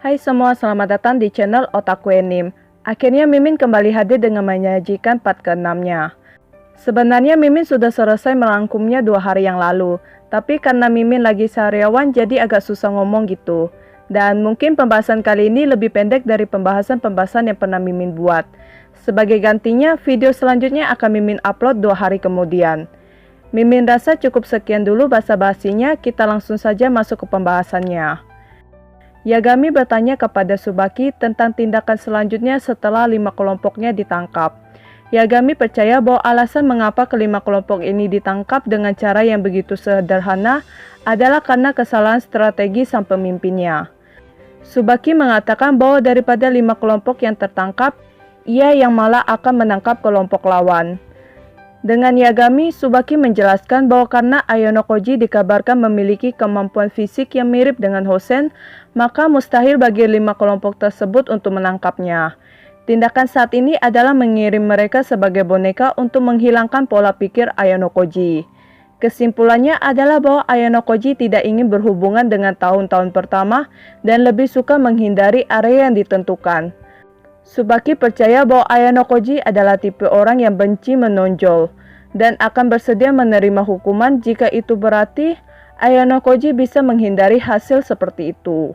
Hai semua, selamat datang di channel Otaku Anime. Akhirnya Mimin kembali hadir dengan menyajikan part ke-6-nya. Sebenarnya Mimin sudah selesai merangkumnya 2 hari yang lalu, tapi karena Mimin lagi sehariawan jadi agak susah ngomong gitu. Dan mungkin pembahasan kali ini lebih pendek dari pembahasan-pembahasan yang pernah Mimin buat. Sebagai gantinya, video selanjutnya akan Mimin upload 2 hari kemudian. Mimin rasa cukup sekian dulu basa-basinya, kita langsung saja masuk ke pembahasannya. Yagami bertanya kepada Tsubaki tentang tindakan selanjutnya setelah 5 kelompoknya ditangkap. Yagami percaya bahwa alasan mengapa kelima kelompok ini ditangkap dengan cara yang begitu sederhana adalah karena kesalahan strategi sang pemimpinnya. Tsubaki mengatakan bahwa daripada 5 kelompok yang tertangkap, ia yang malah akan menangkap kelompok lawan. Dengan Yagami, Tsubaki menjelaskan bahwa karena Ayano Koji dikabarkan memiliki kemampuan fisik yang mirip dengan Hosen, maka mustahil bagi 5 kelompok tersebut untuk menangkapnya. Tindakan saat ini adalah mengirim mereka sebagai boneka untuk menghilangkan pola pikir Ayano Koji. Kesimpulannya adalah bahwa Ayano Koji tidak ingin berhubungan dengan tahun-tahun pertama dan lebih suka menghindari area yang ditentukan. Tsubaki percaya bahwa Ayano Koji adalah tipe orang yang benci menonjol dan akan bersedia menerima hukuman jika itu berarti Ayano Koji bisa menghindari hasil seperti itu.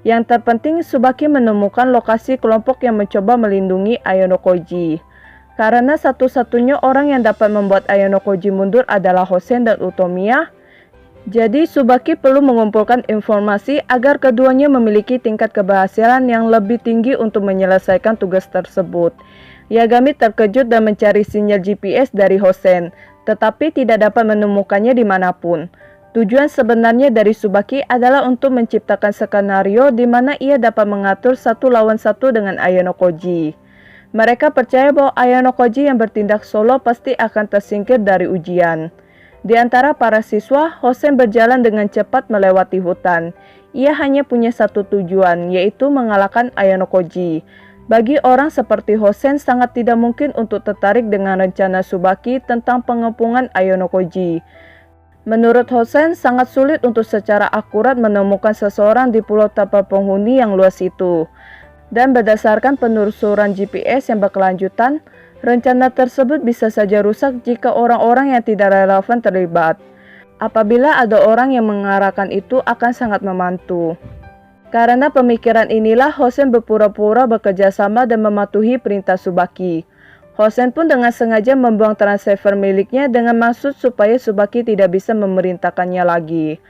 Yang terpenting, Tsubaki menemukan lokasi kelompok yang mencoba melindungi Ayano Koji. Karena satu-satunya orang yang dapat membuat Ayano Koji mundur adalah Hosen dan Utomiya, jadi Tsubaki perlu mengumpulkan informasi agar keduanya memiliki tingkat keberhasilan yang lebih tinggi untuk menyelesaikan tugas tersebut. Yagami terkejut dan mencari sinyal GPS dari Hosen, tetapi tidak dapat menemukannya dimanapun. Tujuan sebenarnya dari Tsubaki adalah untuk menciptakan skenario di mana ia dapat mengatur 1 lawan 1 dengan Ayano Koji. Mereka percaya bahwa Ayano Koji yang bertindak solo pasti akan tersingkir dari ujian. Di antara para siswa, Hosen berjalan dengan cepat melewati hutan. Ia hanya punya satu tujuan, yaitu mengalahkan Ayano Koji. Bagi orang seperti Hosen, sangat tidak mungkin untuk tertarik dengan rencana Tsubaki tentang pengepungan Ayano Koji. Menurut Hosen, sangat sulit untuk secara akurat menemukan seseorang di pulau tanpa penghuni yang luas itu. Dan berdasarkan penelusuran GPS yang berkelanjutan, rencana tersebut bisa saja rusak jika orang-orang yang tidak relevan terlibat. Apabila ada orang yang mengarahkan itu akan sangat membantu. Karena pemikiran inilah Hosen berpura-pura bekerja sama dan mematuhi perintah Tsubaki. Hosen pun dengan sengaja membuang transceiver miliknya dengan maksud supaya Tsubaki tidak bisa memerintahkannya lagi.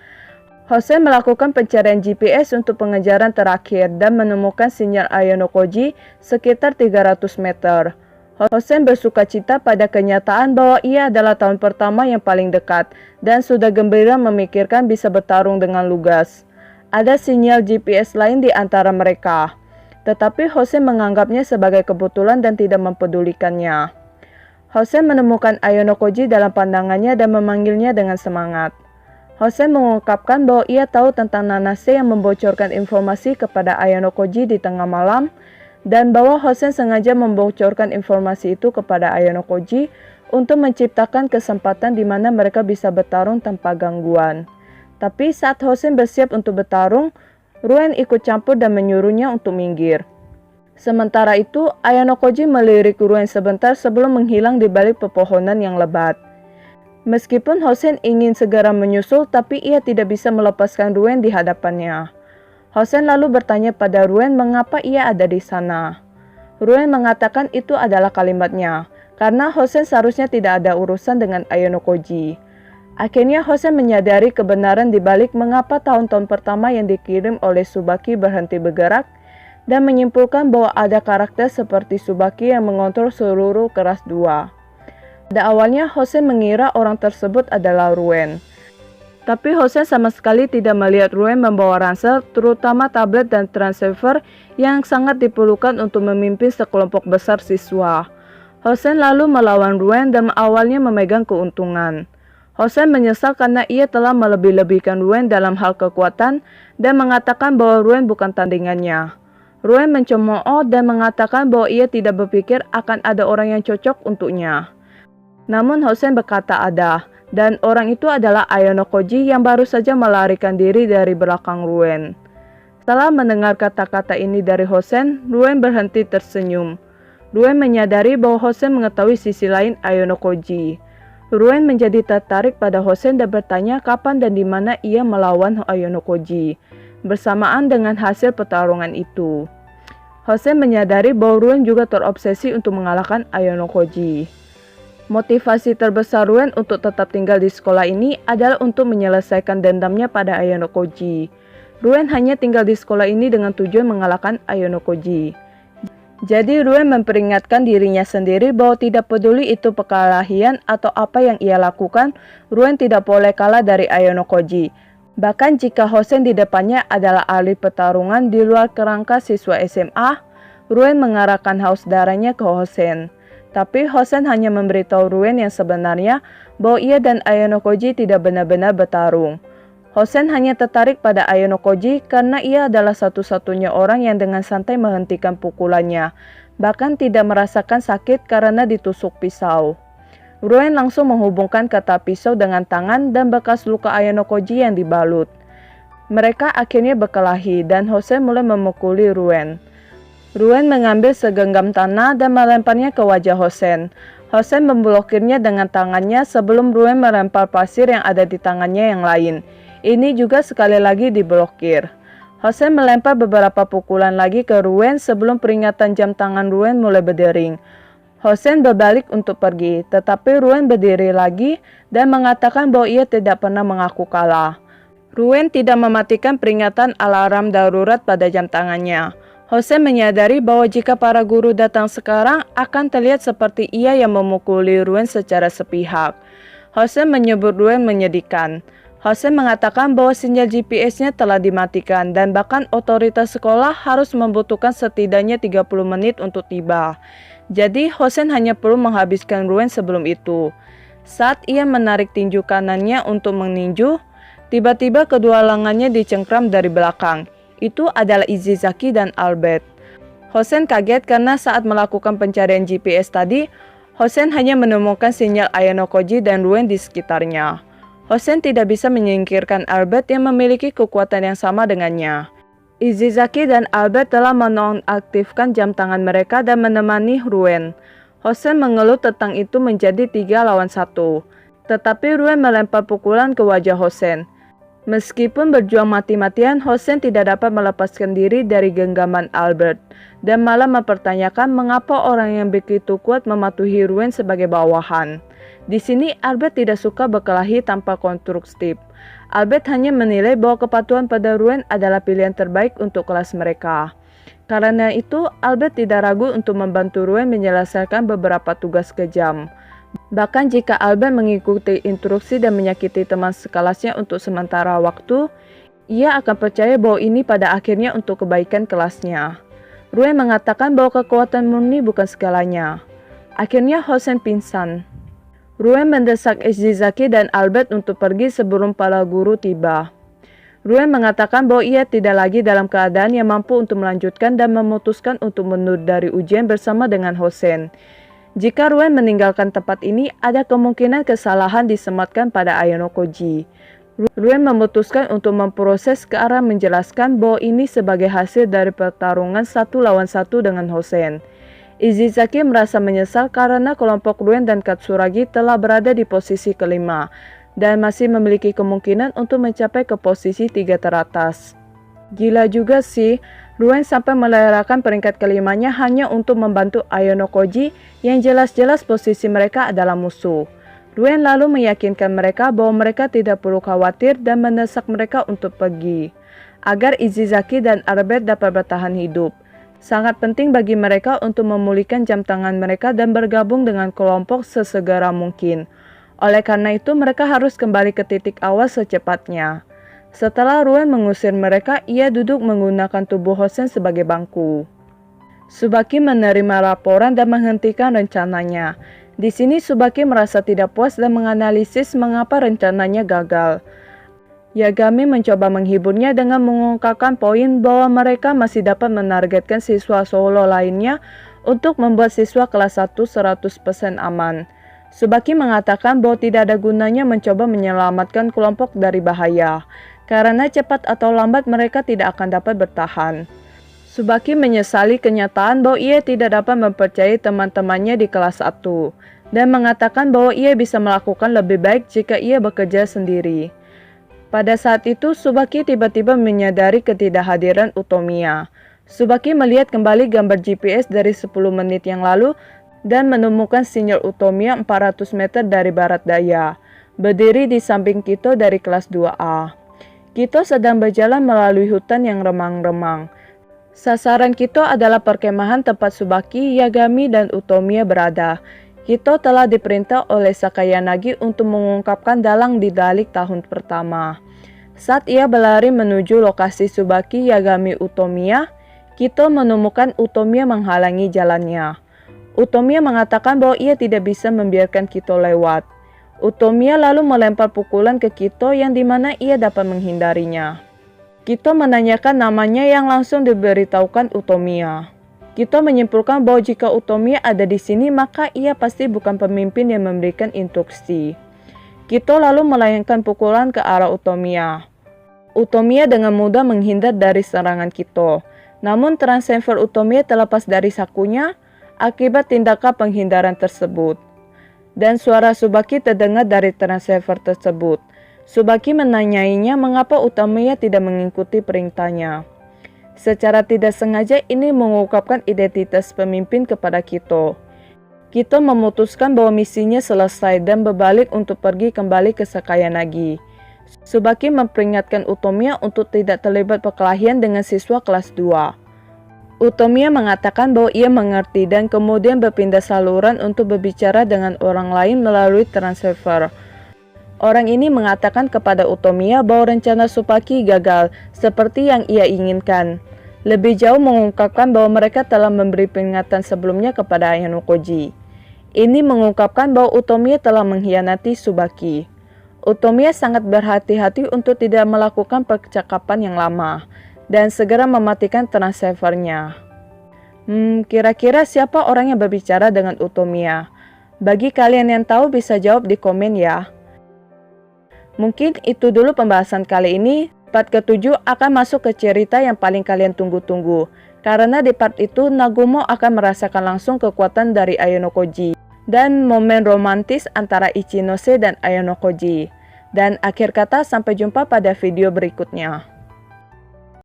Hosen melakukan pencarian GPS untuk pengejaran terakhir dan menemukan sinyal Ayano Koji sekitar 300 meter. Hosen bersukacita pada kenyataan bahwa ia adalah tahun pertama yang paling dekat dan sudah gembira memikirkan bisa bertarung dengan lugas. Ada sinyal GPS lain di antara mereka, tetapi Hosen menganggapnya sebagai kebetulan dan tidak mempedulikannya. Hosen menemukan Ayano Koji dalam pandangannya dan memanggilnya dengan semangat. Hosen mengungkapkan bahwa ia tahu tentang Nanase yang membocorkan informasi kepada Ayano Koji di tengah malam, dan bahwa Hosen sengaja membocorkan informasi itu kepada Ayano Koji untuk menciptakan kesempatan di mana mereka bisa bertarung tanpa gangguan. Tapi saat Hosen bersiap untuk bertarung, Ruen ikut campur dan menyuruhnya untuk minggir. Sementara itu, Ayano Koji melirik Ruen sebentar sebelum menghilang di balik pepohonan yang lebat. Meskipun Hosen ingin segera menyusul, tapi ia tidak bisa melepaskan Ruen di hadapannya. Hosen lalu bertanya pada Ruen mengapa ia ada di sana. Ruen mengatakan itu adalah kalimatnya, karena Hosen seharusnya tidak ada urusan dengan Ayano Koji. Akhirnya Hosen menyadari kebenaran dibalik mengapa tahun-tahun pertama yang dikirim oleh Tsubaki berhenti bergerak, dan menyimpulkan bahwa ada karakter seperti Tsubaki yang mengontrol seluruh keras 2. Pada awalnya Hosen mengira orang tersebut adalah Ruen. Tapi Hosen sama sekali tidak melihat Ruen membawa ransel, terutama tablet dan transceiver yang sangat diperlukan untuk memimpin sekelompok besar siswa. Hosen lalu melawan Ruen dan awalnya memegang keuntungan. Hosen menyesal karena ia telah melebih-lebihkan Ruen dalam hal kekuatan dan mengatakan bahwa Ruen bukan tandingannya. Ruen mencemooh dan mengatakan bahwa ia tidak berpikir akan ada orang yang cocok untuknya. Namun Hosen berkata ada, dan orang itu adalah Ayano Koji yang baru saja melarikan diri dari belakang Ruen. Setelah mendengar kata-kata ini dari Hosen, Ruen berhenti tersenyum. Ruen menyadari bahwa Hosen mengetahui sisi lain Ayonokoji. Ruen menjadi tertarik pada Hosen dan bertanya kapan dan di mana ia melawan Ayonokoji, bersamaan dengan hasil pertarungan itu. Hosen menyadari bahwa Ruen juga terobsesi untuk mengalahkan Ayonokoji. Motivasi terbesar Ruen untuk tetap tinggal di sekolah ini adalah untuk menyelesaikan dendamnya pada Ayonokoji. Ruen hanya tinggal di sekolah ini dengan tujuan mengalahkan Ayonokoji. Jadi Ruen memperingatkan dirinya sendiri bahwa tidak peduli itu perkelahian atau apa yang ia lakukan, Ruen tidak boleh kalah dari Ayonokoji. Bahkan jika Hosen di depannya adalah ahli pertarungan di luar kerangka siswa SMA, Ruen mengarahkan haus darahnya ke Hosen. Tapi Hosen hanya memberitahu Ruen yang sebenarnya bahwa ia dan Ayonokoji tidak benar-benar bertarung. Hosen hanya tertarik pada Ayonokoji karena ia adalah satu-satunya orang yang dengan santai menghentikan pukulannya, bahkan tidak merasakan sakit karena ditusuk pisau. Ruen langsung menghubungkan kata pisau dengan tangan dan bekas luka Ayonokoji yang dibalut. Mereka akhirnya berkelahi dan Hosen mulai memukuli Ruen. Ruen mengambil segenggam tanah dan melemparnya ke wajah Hosen. Hosen memblokirnya dengan tangannya sebelum Ruen melempar pasir yang ada di tangannya yang lain. Ini juga sekali lagi diblokir. Hosen melempar beberapa pukulan lagi ke Ruen sebelum peringatan jam tangan Ruen mulai berdering. Hosen berbalik untuk pergi, tetapi Ruen berdiri lagi dan mengatakan bahwa ia tidak pernah mengaku kalah. Ruen tidak mematikan peringatan alarm darurat pada jam tangannya. Hosen menyadari bahwa jika para guru datang sekarang akan terlihat seperti ia yang memukuli Ruen secara sepihak. Hosen menyebut Ruen menyedihkan. Hosen mengatakan bahwa sinyal GPS-nya telah dimatikan dan bahkan otoritas sekolah harus membutuhkan setidaknya 30 menit untuk tiba. Jadi Hosen hanya perlu menghabiskan Ruen sebelum itu. Saat ia menarik tinju kanannya untuk meninju, tiba-tiba kedua lengannya dicengkram dari belakang. Itu adalah Izizaki dan Albert. Hosen kaget karena saat melakukan pencarian GPS tadi, Hosen hanya menemukan sinyal Ayonokoji dan Ruen di sekitarnya. Hosen tidak bisa menyingkirkan Albert yang memiliki kekuatan yang sama dengannya. Izizaki dan Albert telah menonaktifkan jam tangan mereka dan menemani Ruen. Hosen mengeluh tentang itu menjadi 3 lawan 1. Tetapi Ruen melempar pukulan ke wajah Hosen. Meskipun berjuang mati-matian, Hosen tidak dapat melepaskan diri dari genggaman Albert dan malah mempertanyakan mengapa orang yang begitu kuat mematuhi Ruen sebagai bawahan. Di sini Albert tidak suka berkelahi tanpa konstruktif. Albert hanya menilai bahwa kepatuhan pada Ruen adalah pilihan terbaik untuk kelas mereka. Karena itu, Albert tidak ragu untuk membantu Ruen menyelesaikan beberapa tugas kejam. Bahkan jika Albert mengikuti instruksi dan menyakiti teman sekelasnya untuk sementara waktu, ia akan percaya bahwa ini pada akhirnya untuk kebaikan kelasnya. Ruen mengatakan bahwa kekuatan murni bukan segalanya. Akhirnya Hosen pingsan. Ruen mendesak Izizaki dan Albert untuk pergi sebelum para guru tiba. Ruen mengatakan bahwa ia tidak lagi dalam keadaan yang mampu untuk melanjutkan dan memutuskan untuk mundur dari ujian bersama dengan Hosen. Jika Ruen meninggalkan tempat ini, ada kemungkinan kesalahan disematkan pada Ayonokoji. Ruen memutuskan untuk memproses ke arah menjelaskan bahwa ini sebagai hasil dari pertarungan 1 lawan 1 dengan Hosen. Izizaki merasa menyesal karena kelompok Ruen dan Katsuragi telah berada di posisi kelima dan masih memiliki kemungkinan untuk mencapai ke posisi 3 teratas. Gila juga sih, Ruen sampai melewatkan peringkat kelimanya hanya untuk membantu Ayonokoji yang jelas-jelas posisi mereka adalah musuh. Ruen lalu meyakinkan mereka bahwa mereka tidak perlu khawatir dan mendesak mereka untuk pergi, agar Izizaki dan Albert dapat bertahan hidup. Sangat penting bagi mereka untuk memulihkan jam tangan mereka dan bergabung dengan kelompok sesegera mungkin. Oleh karena itu, mereka harus kembali ke titik awal secepatnya. Setelah Ruen mengusir mereka, ia duduk menggunakan tubuh Hosen sebagai bangku. Tsubaki menerima laporan dan menghentikan rencananya. Di sini Tsubaki merasa tidak puas dan menganalisis mengapa rencananya gagal. Yagami mencoba menghiburnya dengan mengungkapkan poin bahwa mereka masih dapat menargetkan siswa solo lainnya untuk membuat siswa kelas 1 100% aman. Tsubaki mengatakan bahwa tidak ada gunanya mencoba menyelamatkan kelompok dari bahaya. karena cepat atau lambat mereka tidak akan dapat bertahan. Tsubaki menyesali kenyataan bahwa ia tidak dapat mempercayai teman-temannya di kelas 1 dan mengatakan bahwa ia bisa melakukan lebih baik jika ia bekerja sendiri. Pada saat itu, Tsubaki tiba-tiba menyadari ketidakhadiran Utomiya. Tsubaki melihat kembali gambar GPS dari 10 menit yang lalu dan menemukan sinyal Utomiya 400 meter dari barat daya, berdiri di samping Kito dari kelas 2A. Kito sedang berjalan melalui hutan yang remang-remang. Sasaran Kito adalah perkemahan tempat Tsubaki, Yagami, dan Utomiya berada. Kito telah diperintah oleh Sakayanagi untuk mengungkapkan dalang di balik tahun pertama. Saat ia berlari menuju lokasi Tsubaki, Yagami, Utomiya, Kito menemukan Utomiya menghalangi jalannya. Utomiya mengatakan bahwa ia tidak bisa membiarkan Kito lewat. Utomiya lalu melempar pukulan ke Kito yang dimana ia dapat menghindarinya. Kito menanyakan namanya yang langsung diberitahukan Utomiya. Kito menyimpulkan bahwa jika Utomiya ada di sini maka ia pasti bukan pemimpin yang memberikan instruksi. Kito lalu melayangkan pukulan ke arah Utomiya. Utomiya dengan mudah menghindar dari serangan Kito. Namun transceiver Utomiya terlepas dari sakunya akibat tindakan penghindaran tersebut. Dan suara Tsubaki terdengar dari transceiver tersebut. Tsubaki menanyainya mengapa Utomiya tidak mengikuti perintahnya. Secara tidak sengaja ini mengungkapkan identitas pemimpin kepada Kito. Kito memutuskan bahwa misinya selesai dan berbalik untuk pergi kembali ke Sakayanagi. Tsubaki memperingatkan Utomiya untuk tidak terlibat perkelahian dengan siswa kelas 2. Utomiya mengatakan bahwa ia mengerti dan kemudian berpindah saluran untuk berbicara dengan orang lain melalui transceiver. Orang ini mengatakan kepada Utomiya bahwa rencana Tsubaki gagal seperti yang ia inginkan. Lebih jauh mengungkapkan bahwa mereka telah memberi peringatan sebelumnya kepada Ayano Koji. Ini mengungkapkan bahwa Utomiya telah mengkhianati Tsubaki. Utomiya sangat berhati-hati untuk tidak melakukan percakapan yang lama dan segera mematikan transceivernya. Kira-kira siapa orang yang berbicara dengan Utomiya? Bagi kalian yang tahu bisa jawab di komen ya. Mungkin itu dulu pembahasan kali ini. Part ke-7 akan masuk ke cerita yang paling kalian tunggu-tunggu. Karena di part itu Nagumo akan merasakan langsung kekuatan dari Ayano Koji dan momen romantis antara Ichinose dan Ayano Koji. Dan akhir kata sampai jumpa pada video berikutnya.